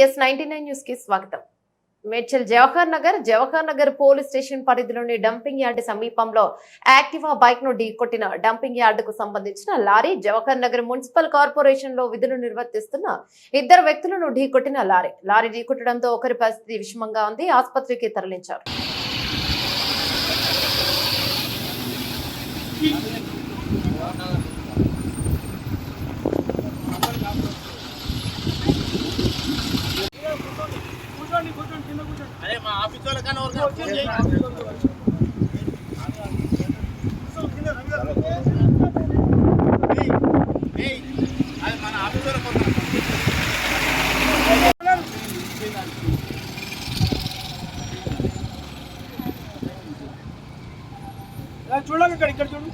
S99 news కి స్వాగతం. Medchal Jawahar Nagar police station పరిధిలోని డంపింగ్ యార్డ్ సమీపంలో యాక్టివా బైక్ ను ఢీకొట్టిన డంపింగ్ యార్డుకు సంబంధించిన lorry Jawahar Nagar municipal corporation లో విధులు నిర్వర్తిస్తున్న ఇద్దరు వ్యక్తులను ఢీకొట్టిన లారీ ఢీకొట్టడంతో ఒకరి పరిస్థితి విషమంగా ఉంది. ఆసుపత్రికి తరలించారు. అరే మా ఆఫీస్ వాళ్ళ కన్నా వర్క్ చేయి ఏయ్ అది మన ఆఫీస్ వాళ్ళ కొత్త చూడండి ఇక్కడ చూడు